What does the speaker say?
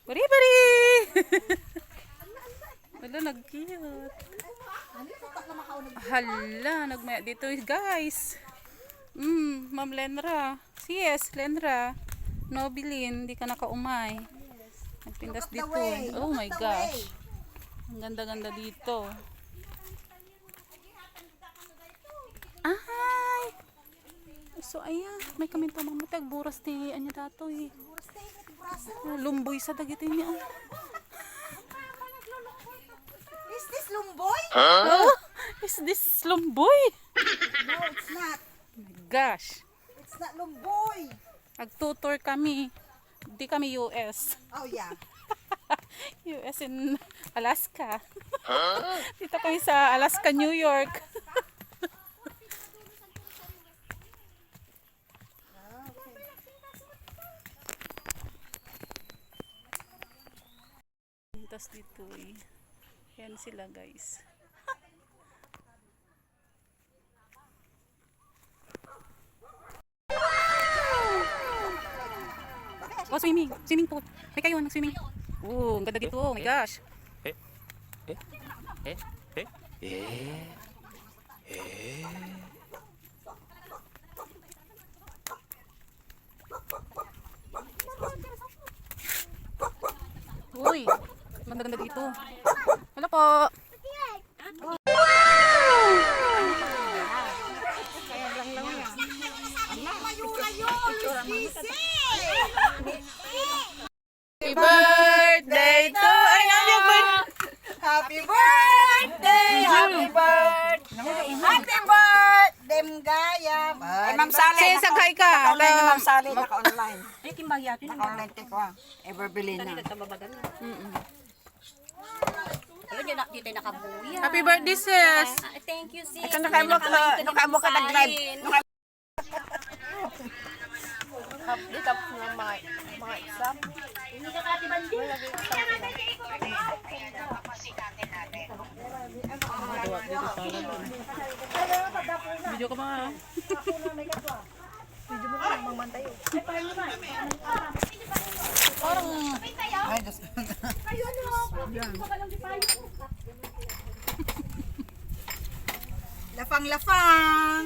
Bari-bari! Wala, nag-cute. Hala, nagmaya dito guys. Ma'am Lenra. Yes, Lenra. Nobilin, hindi ka nakaumay. Nagpindas dito. Oh my gosh. Ang ganda-ganda dito. Ay! So ayan, may kaminto mamutag. Buras ti anya dato eh. Lumboy sa dagitin niya. Is this lumboy? Oh, is this lumboy? No, it's not. Oh my gosh. It's not lumboy. Nag-tutor kami. Di kami US. Oh yeah. US in Alaska. Dito kami sa Alaska, New York. Tapos dito eh. Yan sila guys. Oh, swimming. Swimming pool. May kayo, nag-swimming. Oh, ang ganda dito. Oh my gosh. Uy, ganda-ganda dito. Hello po. Happy birthday to Happy birthday! Happy birthday! Happy birthday, Mgaya! Ay, Ma'am Sally. Sisagay ka. Naka-online ni Ma'am Sally, naka-online. Ay, timbagya. Naka-online take ko. Everbelina. Nagtababagan. Ayun, yun, dito nakabuya. Happy birthday sis. Thank you, sis. Ito nakaimo ka nag-live. Dito ng mga exam. Hindi ka katiban din. Video ka ba? Video mo na, mamantayo. Parang Ay, Diyos. Lafang-lafang.